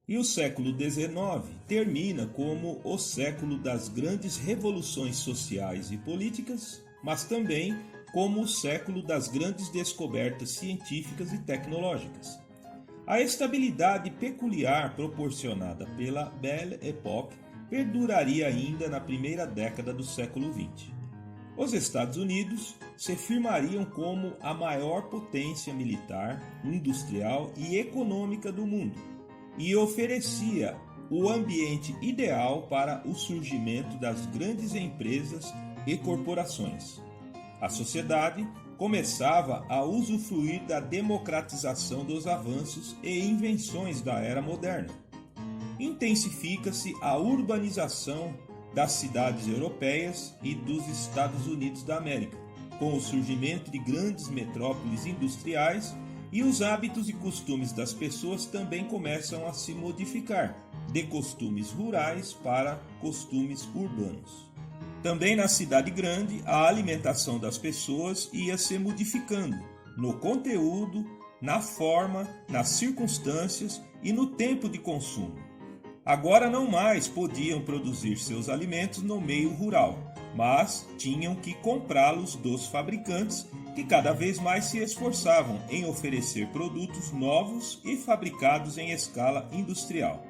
E o século XIX termina como o século das grandes revoluções sociais e políticas, mas também como o século das grandes descobertas científicas e tecnológicas. A estabilidade peculiar proporcionada pela Belle Époque perduraria ainda na primeira década do século XX. Os Estados Unidos se firmariam como a maior potência militar, industrial e econômica do mundo e oferecia o ambiente ideal para o surgimento das grandes empresas e corporações. A sociedade começava a usufruir da democratização dos avanços e invenções da era moderna. Intensifica-se a urbanização das cidades europeias e dos Estados Unidos da América, com o surgimento de grandes metrópoles industriais, e os hábitos e costumes das pessoas também começam a se modificar, de costumes rurais para costumes urbanos. Também na cidade grande, a alimentação das pessoas ia se modificando no conteúdo, na forma, nas circunstâncias e no tempo de consumo. Agora não mais podiam produzir seus alimentos no meio rural, mas tinham que comprá-los dos fabricantes, que cada vez mais se esforçavam em oferecer produtos novos e fabricados em escala industrial.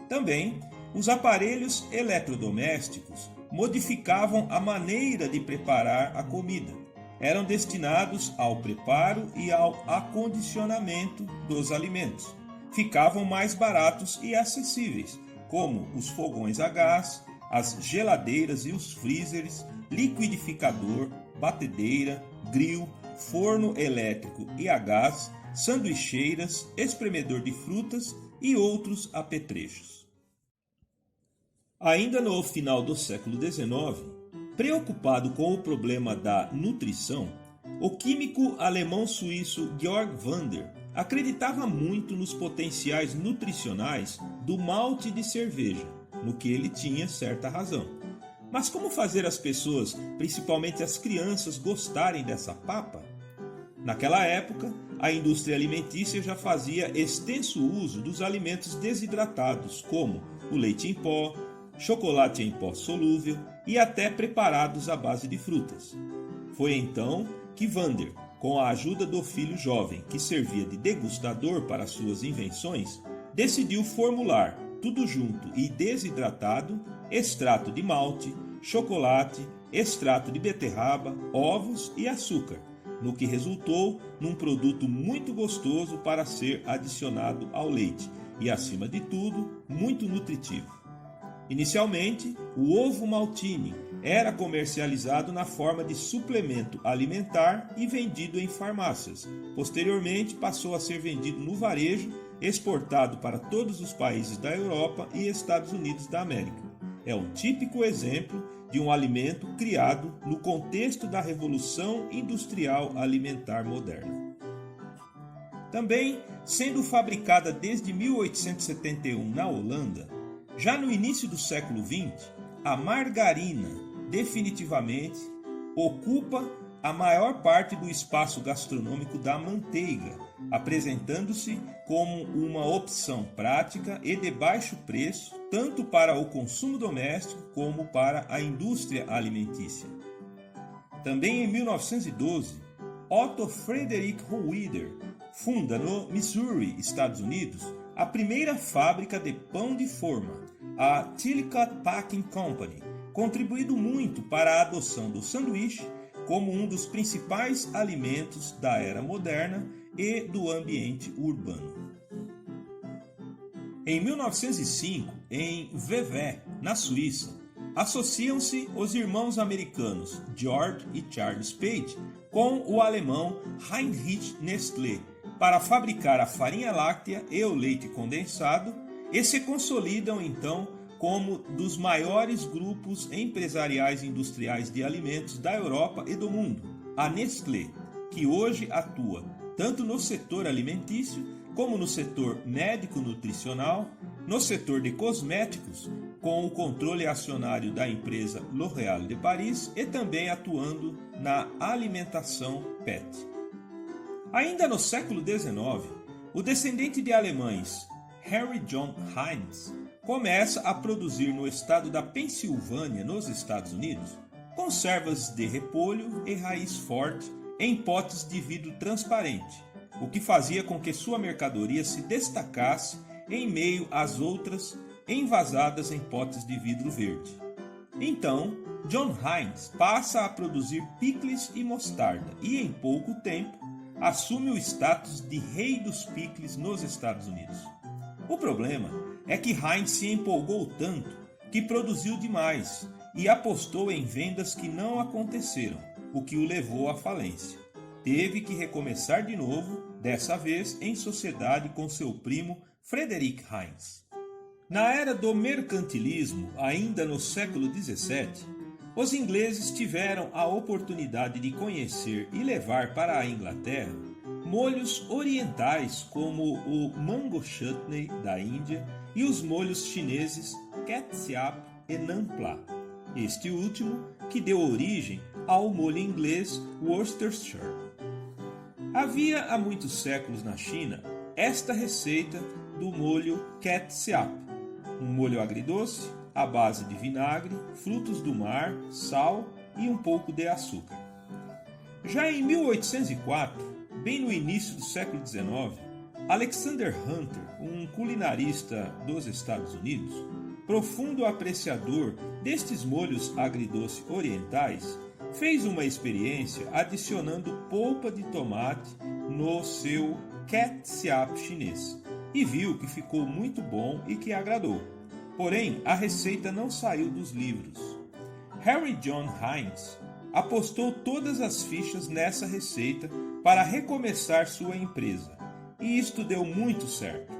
Também, os aparelhos eletrodomésticos modificavam a maneira de preparar a comida. Eram destinados ao preparo e ao acondicionamento dos alimentos. Ficavam mais baratos e acessíveis, como os fogões a gás, as geladeiras e os freezers, liquidificador, batedeira, grill, forno elétrico e a gás, sanduicheiras, espremedor de frutas e outros apetrechos. Ainda no final do século XIX, preocupado com o problema da nutrição, o químico alemão-suíço Georg Wander acreditava muito nos potenciais nutricionais do malte de cerveja, no que ele tinha certa razão. Mas como fazer as pessoas, principalmente as crianças, gostarem dessa papa? Naquela época, a indústria alimentícia já fazia extenso uso dos alimentos desidratados, como o leite em pó, chocolate em pó solúvel e até preparados à base de frutas. Foi então que Wander, com a ajuda do filho jovem que servia de degustador para suas invenções, decidiu formular, tudo junto e desidratado, extrato de malte, chocolate, extrato de beterraba, ovos e açúcar, no que resultou num produto muito gostoso para ser adicionado ao leite e, acima de tudo, muito nutritivo. Inicialmente, o ovo maltine era comercializado na forma de suplemento alimentar e vendido em farmácias. Posteriormente, passou a ser vendido no varejo, exportado para todos os países da Europa e Estados Unidos da América. É um típico exemplo de um alimento criado no contexto da Revolução Industrial Alimentar moderna. Também, sendo fabricada desde 1871 na Holanda, já no início do século XX, a margarina definitivamente ocupa a maior parte do espaço gastronômico da manteiga, apresentando-se como uma opção prática e de baixo preço, tanto para o consumo doméstico como para a indústria alimentícia. Também em 1912, Otto Frederick Roeder funda no Missouri, Estados Unidos, a primeira fábrica de pão de forma, a Chillicothe Packing Company, contribuindo muito para a adoção do sanduíche como um dos principais alimentos da era moderna e do ambiente urbano. Em 1905, em Vevey, na Suíça, associam-se os irmãos americanos George e Charles Page com o alemão Heinrich Nestlé para fabricar a farinha láctea e o leite condensado e se consolidam então como dos maiores grupos empresariais industriais de alimentos da Europa e do mundo, a Nestlé, que hoje atua tanto no setor alimentício como no setor médico-nutricional, no setor de cosméticos, com o controle acionário da empresa L'Oréal de Paris e também atuando na alimentação PET. Ainda no século XIX, o descendente de alemães Harry John Heinz começa a produzir no estado da Pensilvânia, nos Estados Unidos, conservas de repolho e raiz forte em potes de vidro transparente, o que fazia com que sua mercadoria se destacasse em meio às outras envasadas em potes de vidro verde. Então, John Heinz passa a produzir picles e mostarda e, em pouco tempo, assume o status de rei dos picles nos Estados Unidos. O problema é que Heinz se empolgou tanto que produziu demais e apostou em vendas que não aconteceram, o que o levou à falência. Teve que recomeçar de novo, dessa vez em sociedade com seu primo Frederick Heinz. Na era do mercantilismo, ainda no século XVII, os ingleses tiveram a oportunidade de conhecer e levar para a Inglaterra molhos orientais como o mango chutney da Índia e os molhos chineses ketchup e nampla. Este último que deu origem ao molho inglês Worcestershire. Havia há muitos séculos na China esta receita do molho ketchup, um molho agridoce à base de vinagre, frutos do mar, sal e um pouco de açúcar. Já em 1804, bem no início do século XIX, Alexander Hunter, um culinarista dos Estados Unidos, profundo apreciador destes molhos agridoce orientais, fez uma experiência adicionando polpa de tomate no seu ketchup chinês e viu que ficou muito bom e que agradou. Porém, a receita não saiu dos livros. Harry John Heinz apostou todas as fichas nessa receita para recomeçar sua empresa, e isto deu muito certo.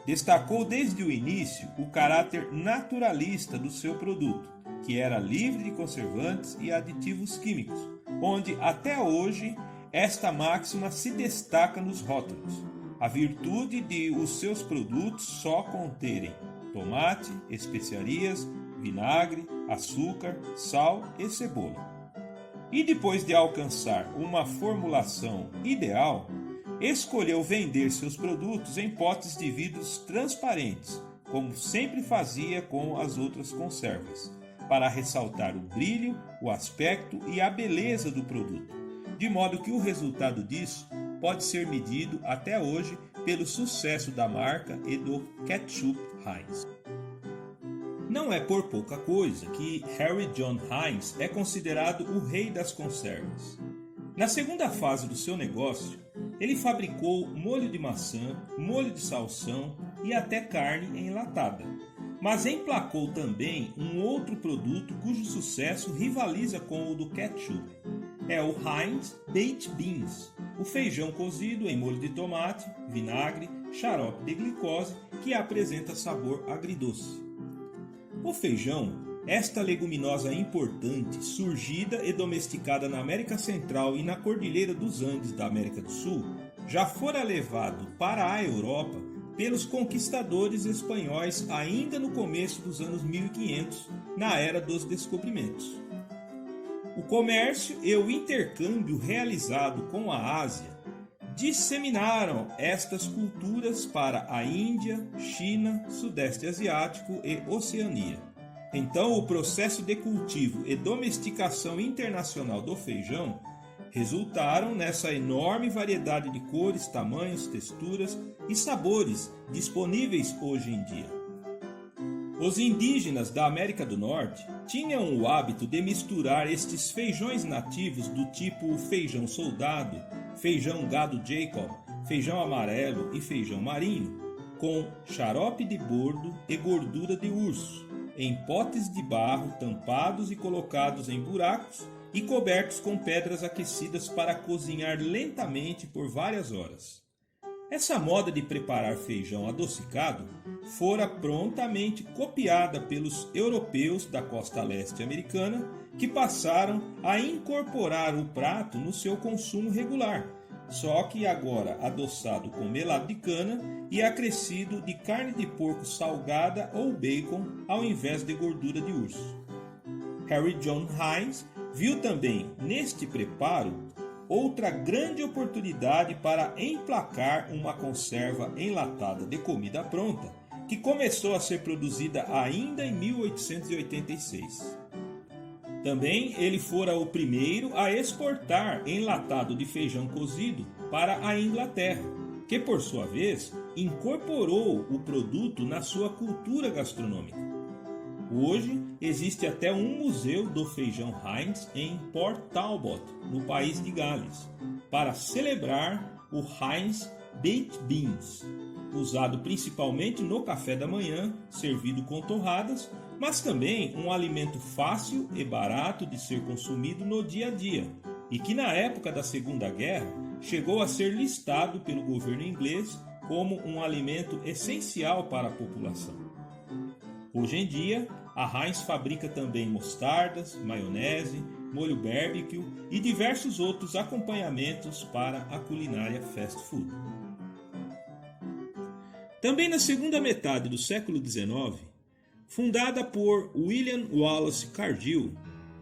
Destacou desde o início o caráter naturalista do seu produto, que era livre de conservantes e aditivos químicos, onde até hoje esta máxima se destaca nos rótulos, a virtude de os seus produtos só conterem tomate, especiarias, vinagre, açúcar, sal e cebola. E depois de alcançar uma formulação ideal, escolheu vender seus produtos em potes de vidros transparentes, como sempre fazia com as outras conservas, para ressaltar o brilho, o aspecto e a beleza do produto, de modo que o resultado disso pode ser medido até hoje pelo sucesso da marca e do ketchup Heinz. Não é por pouca coisa que Harry John Heinz é considerado o rei das conservas. Na segunda fase do seu negócio, ele fabricou molho de maçã, molho de salsão e até carne enlatada. Mas emplacou também um outro produto cujo sucesso rivaliza com o do ketchup. É o Heinz Baked Beans, o feijão cozido em molho de tomate, vinagre, xarope de glicose que apresenta sabor agridoce. O feijão, esta leguminosa importante, surgida e domesticada na América Central e na Cordilheira dos Andes da América do Sul, já fora levado para a Europa pelos conquistadores espanhóis ainda no começo dos anos 1500, na era dos descobrimentos. O comércio e o intercâmbio realizado com a Ásia disseminaram estas culturas para a Índia, China, Sudeste Asiático e Oceania. Então, o processo de cultivo e domesticação internacional do feijão resultaram nessa enorme variedade de cores, tamanhos, texturas e sabores disponíveis hoje em dia. Os indígenas da América do Norte tinham o hábito de misturar estes feijões nativos do tipo feijão soldado, feijão gado Jacob, feijão amarelo e feijão marinho, com xarope de bordo e gordura de urso, em potes de barro tampados e colocados em buracos e cobertos com pedras aquecidas para cozinhar lentamente por várias horas. Essa moda de preparar feijão adocicado fora prontamente copiada pelos europeus da costa leste americana, que passaram a incorporar o prato no seu consumo regular, só que agora adoçado com melado de cana e acrescido de carne de porco salgada ou bacon ao invés de gordura de urso. Harry John Heinz viu também neste preparo outra grande oportunidade para emplacar uma conserva enlatada de comida pronta, que começou a ser produzida ainda em 1886. Também ele fora o primeiro a exportar enlatado de feijão cozido para a Inglaterra, que por sua vez incorporou o produto na sua cultura gastronômica. Hoje existe até um museu do feijão Heinz em Port Talbot, no país de Gales, para celebrar o Heinz Baked Beans, usado principalmente no café da manhã, servido com torradas, mas também um alimento fácil e barato de ser consumido no dia a dia, e que na época da Segunda Guerra chegou a ser listado pelo governo inglês como um alimento essencial para a população. Hoje em dia, a Heinz fabrica também mostardas, maionese, molho barbecue e diversos outros acompanhamentos para a culinária fast food. Também na segunda metade do século XIX, fundada por William Wallace Cargill,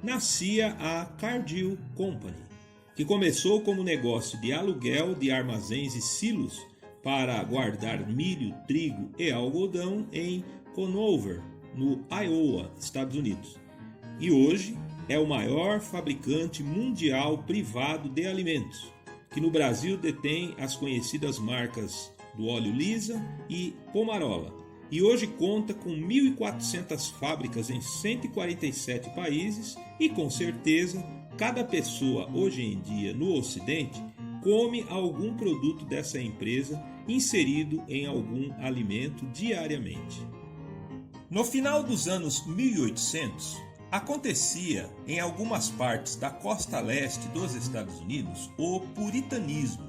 nascia a Cargill Company, que começou como negócio de aluguel de armazéns e silos para guardar milho, trigo e algodão em Conover, no Iowa, Estados Unidos. E hoje é o maior fabricante mundial privado de alimentos, que no Brasil detém as conhecidas marcas do óleo Lisa e Pomarola, e hoje conta com 1.400 fábricas em 147 países e, com certeza, cada pessoa hoje em dia no Ocidente come algum produto dessa empresa inserido em algum alimento diariamente. No final dos anos 1800, acontecia em algumas partes da costa leste dos Estados Unidos o puritanismo,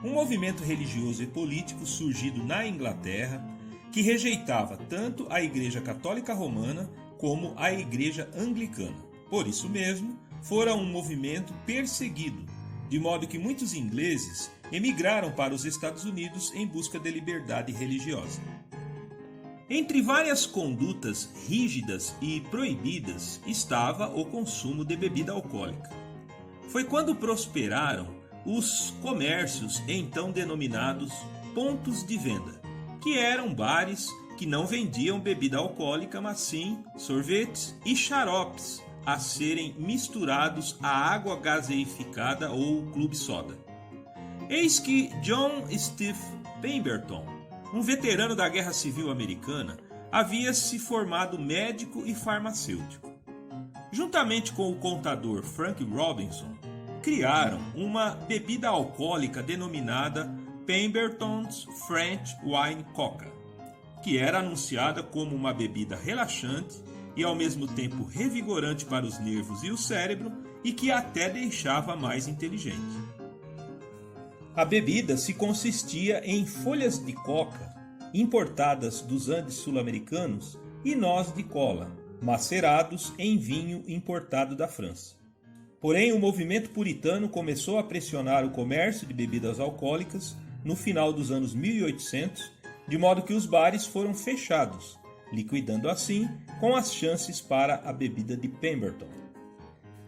um movimento religioso e político surgido na Inglaterra que rejeitava tanto a Igreja Católica Romana como a Igreja Anglicana. Por isso mesmo, fora um movimento perseguido, de modo que muitos ingleses emigraram para os Estados Unidos em busca de liberdade religiosa. Entre várias condutas rígidas e proibidas estava o consumo de bebida alcoólica. Foi quando prosperaram os comércios então denominados pontos de venda, que eram bares que não vendiam bebida alcoólica, mas sim sorvetes e xaropes a serem misturados à água gaseificada ou clube soda. Eis que John Steve Pemberton, um veterano da Guerra Civil Americana, havia se formado médico e farmacêutico. Juntamente com o contador Frank Robinson, criaram uma bebida alcoólica denominada Pemberton's French Wine Coca, que era anunciada como uma bebida relaxante e ao mesmo tempo revigorante para os nervos e o cérebro e que até deixava mais inteligente. A bebida se consistia em folhas de coca importadas dos Andes sul-americanos e nós de cola, macerados em vinho importado da França. Porém, o movimento puritano começou a pressionar o comércio de bebidas alcoólicas no final dos anos 1800, de modo que os bares foram fechados, liquidando assim com as chances para a bebida de Pemberton.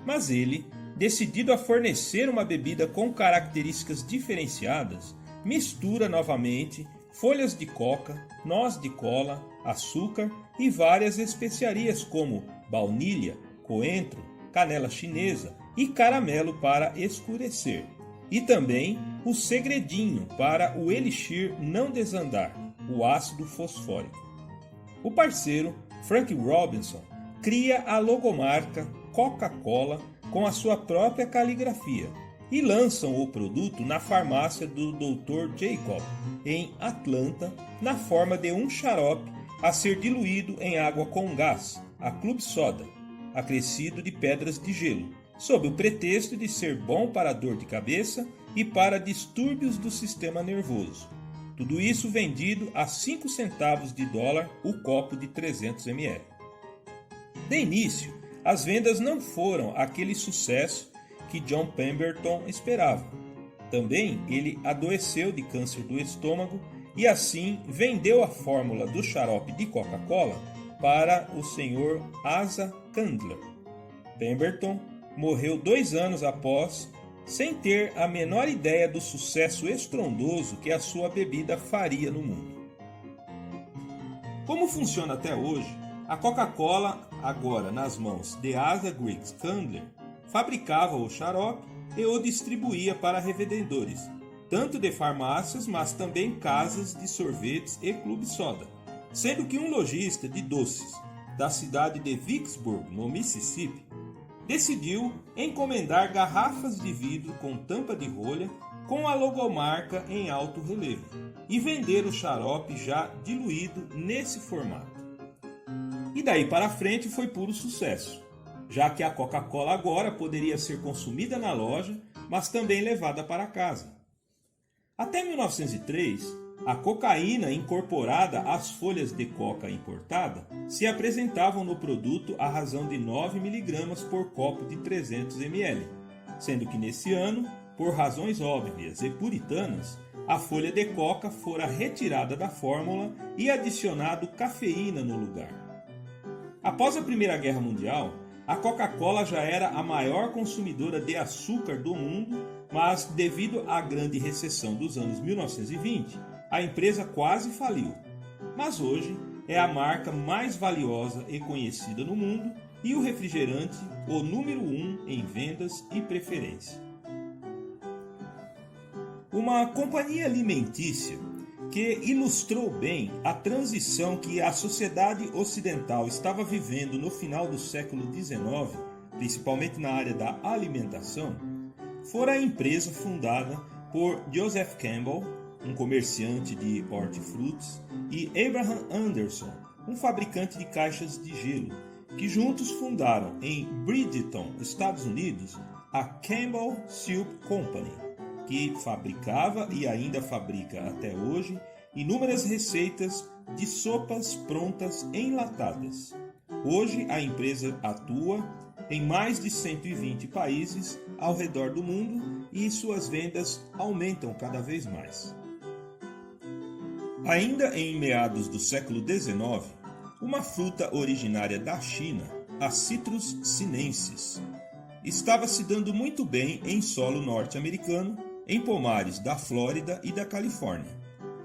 Mas ele, decidido a fornecer uma bebida com características diferenciadas, mistura novamente folhas de coca, noz de cola, açúcar e várias especiarias como baunilha, coentro, canela chinesa e caramelo para escurecer. E também o segredinho para o elixir não desandar, o ácido fosfórico. O parceiro, Frank Robinson, cria a logomarca Coca-Cola com a sua própria caligrafia e lançam o produto na farmácia do Dr. Jacob, em Atlanta, na forma de um xarope a ser diluído em água com gás, a club soda, acrescido de pedras de gelo, sob o pretexto de ser bom para dor de cabeça e para distúrbios do sistema nervoso. Tudo isso vendido a 5 centavos de dólar o copo de 300 ml. De início, as vendas não foram aquele sucesso que John Pemberton esperava. Também ele adoeceu de câncer do estômago e assim vendeu a fórmula do xarope de Coca-Cola para o Sr. Asa Candler. Pemberton morreu 2 anos após sem ter a menor ideia do sucesso estrondoso que a sua bebida faria no mundo. Como funciona até hoje, a Coca-Cola, agora nas mãos de Asa Griggs Candler, fabricava o xarope e o distribuía para revendedores, tanto de farmácias, mas também casas de sorvetes e clube soda, sendo que um lojista de doces da cidade de Vicksburg, no Mississippi, decidiu encomendar garrafas de vidro com tampa de rolha com a logomarca em alto relevo e vender o xarope já diluído nesse formato. E daí para frente foi puro sucesso, já que a Coca-Cola agora poderia ser consumida na loja, mas também levada para casa. Até 1903, a cocaína incorporada às folhas de coca importada se apresentavam no produto à razão de 9 mg por copo de 300 ml, sendo que nesse ano, por razões óbvias e puritanas, a folha de coca fora retirada da fórmula e adicionado cafeína no lugar. Após a Primeira Guerra Mundial, a Coca-Cola já era a maior consumidora de açúcar do mundo, mas devido à grande recessão dos anos 1920, a empresa quase faliu. Mas hoje é a marca mais valiosa e conhecida no mundo e o refrigerante o número 1 em vendas e preferência. Uma companhia alimentícia que ilustrou bem a transição que a sociedade ocidental estava vivendo no final do século XIX, principalmente na área da alimentação, fora a empresa fundada por Joseph Campbell, um comerciante de hortifrutis, e Abraham Anderson, um fabricante de caixas de gelo, que juntos fundaram em Bridgeton, Estados Unidos, a Campbell Soup Company, que fabricava e ainda fabrica até hoje inúmeras receitas de sopas prontas enlatadas. Hoje a empresa atua em mais de 120 países ao redor do mundo e suas vendas aumentam cada vez mais. Ainda em meados do século XIX, uma fruta originária da China, a Citrus sinensis, estava se dando muito bem em solo norte-americano, em pomares da Flórida e da Califórnia.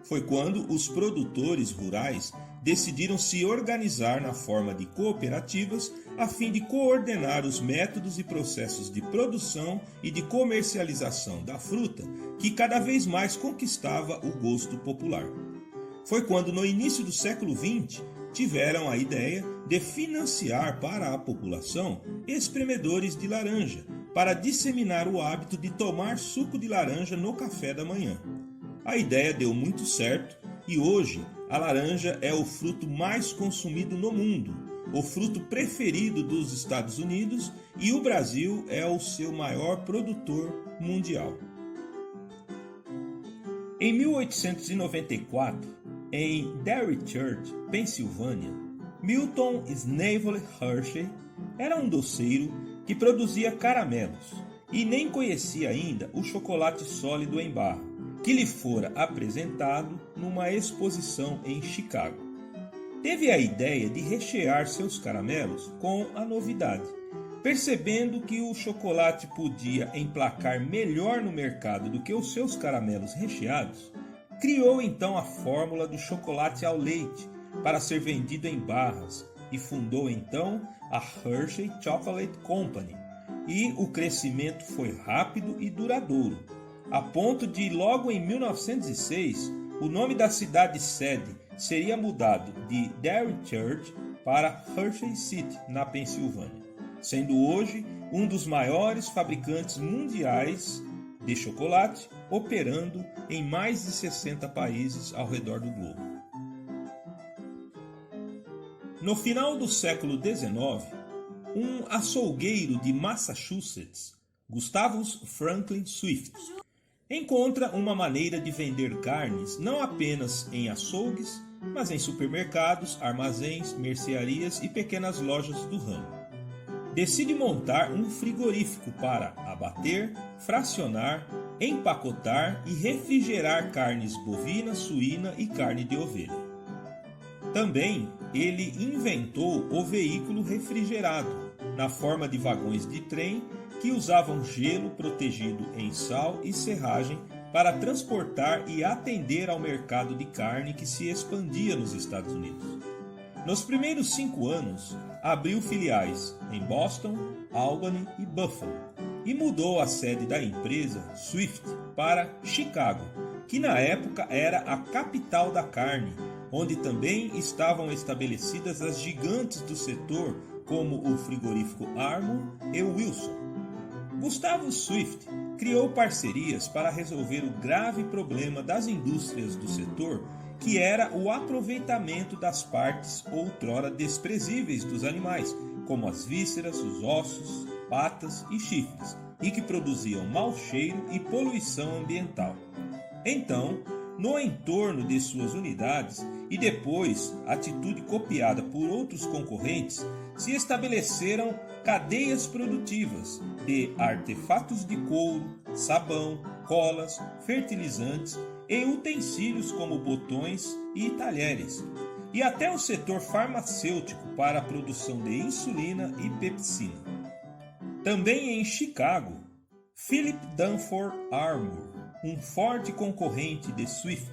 Foi quando os produtores rurais decidiram se organizar na forma de cooperativas a fim de coordenar os métodos e processos de produção e de comercialização da fruta que cada vez mais conquistava o gosto popular. Foi quando, no início do século XX, tiveram a ideia de financiar para a população espremedores de laranja, para disseminar o hábito de tomar suco de laranja no café da manhã. A ideia deu muito certo e hoje a laranja é o fruto mais consumido no mundo, o fruto preferido dos Estados Unidos, e o Brasil é o seu maior produtor mundial. Em 1894, em Dairy Church, Pensilvânia, Milton Snavely Hershey era um doceiro que produzia caramelos e nem conhecia ainda o chocolate sólido em barra, que lhe fora apresentado numa exposição em Chicago. Teve a ideia de rechear seus caramelos com a novidade. Percebendo que o chocolate podia emplacar melhor no mercado do que os seus caramelos recheados, criou então a fórmula do chocolate ao leite para ser vendido em barras e fundou então a Hershey Chocolate Company. E o crescimento foi rápido e duradouro, a ponto de logo em 1906 o nome da cidade sede seria mudado de Dairy Church para Hershey City, na Pensilvânia, sendo hoje um dos maiores fabricantes mundiais de chocolate, operando em mais de 60 países ao redor do globo. No final do século XIX, um açougueiro de Massachusetts, Gustavus Franklin Swift, encontra uma maneira de vender carnes não apenas em açougues, mas em supermercados, armazéns, mercearias e pequenas lojas do ramo. Decide montar um frigorífico para abater, fracionar, empacotar e refrigerar carnes bovina, suína e carne de ovelha. Também ele inventou o veículo refrigerado, na forma de vagões de trem que usavam gelo protegido em sal e serragem para transportar e atender ao mercado de carne que se expandia nos Estados Unidos. Nos primeiros 5 anos, abriu filiais em Boston, Albany e Buffalo e mudou a sede da empresa Swift para Chicago, que na época era a capital da carne, onde também estavam estabelecidas as gigantes do setor como o frigorífico Armour e Wilson. Gustavo Swift criou parcerias para resolver o grave problema das indústrias do setor, que era o aproveitamento das partes outrora desprezíveis dos animais, como as vísceras, os ossos, patas e chifres, e que produziam mau cheiro e poluição ambiental. Então, no entorno de suas unidades, e depois atitude copiada por outros concorrentes, se estabeleceram cadeias produtivas de artefatos de couro, sabão, colas, fertilizantes e utensílios como botões e talheres, e até o setor farmacêutico para a produção de insulina e pepsina. Também em Chicago, Philip Dunford Armour, um forte concorrente de Swift,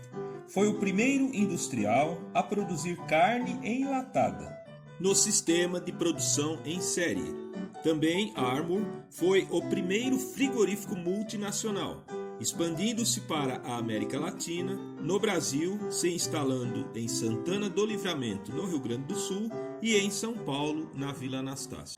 foi o primeiro industrial a produzir carne enlatada no sistema de produção em série. Também Armour foi o primeiro frigorífico multinacional, expandindo-se para a América Latina, no Brasil, se instalando em Santana do Livramento, no Rio Grande do Sul, e em São Paulo, na Vila Anastácio.